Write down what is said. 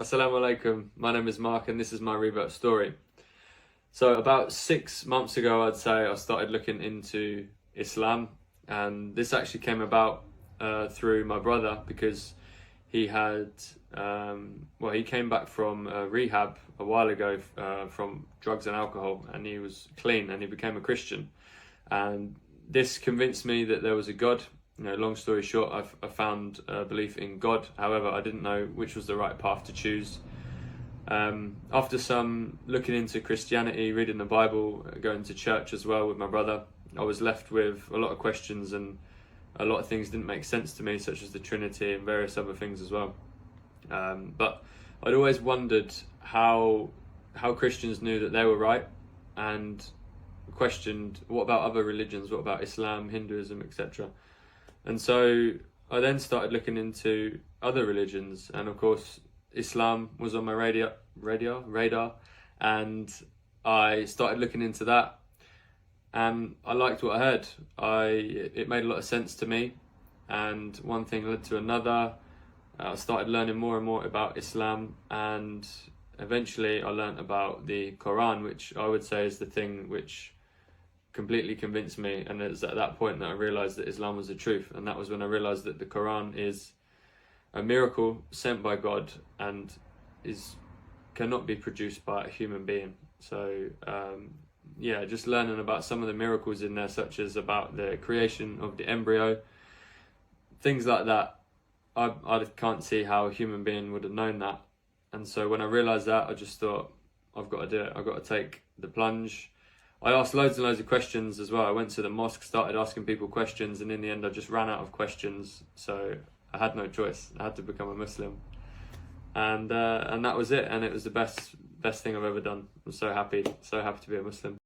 Assalamu alaikum, my name is Mark and this is my rebirth story. So about 6 months ago, I'd say, I started looking into Islam, and this actually came about through my brother because he had, he came back from rehab a while ago from drugs and alcohol, and he was clean and he became a Christian. And this convinced me that there was a God. Long story short, I found belief in God. However, I didn't know which was the right path to choose. After some looking into Christianity, reading the Bible, going to church as well with my brother, I was left with a lot of questions, and a lot of things didn't make sense to me, such as the Trinity and various other things as well. But I'd always wondered how Christians knew that they were right, and questioned, what about other religions? What about Islam, Hinduism, etc.? And so I then started looking into other religions, and of course Islam was on my radar, and I started looking into that, and I liked what I heard. It made a lot of sense to me, and one thing led to another. I started learning more and more about Islam, and eventually I learned about the Quran, which I would say is the thing which completely convinced me. And it's at that point that I realized that Islam was the truth, and that was when I realized that the Quran is a miracle sent by God and cannot be produced by a human being. So just learning about some of the miracles in there, such as about the creation of the embryo, things like that. I can't see how a human being would have known that. And so when I realized that, I just thought, I've got to do it. I've got to take the plunge. I asked loads and loads of questions as well. I went to the mosque, started asking people questions, and in the end I just ran out of questions. So I had no choice. I had to become a Muslim. And that was it. And it was the best thing I've ever done. I'm so happy to be a Muslim.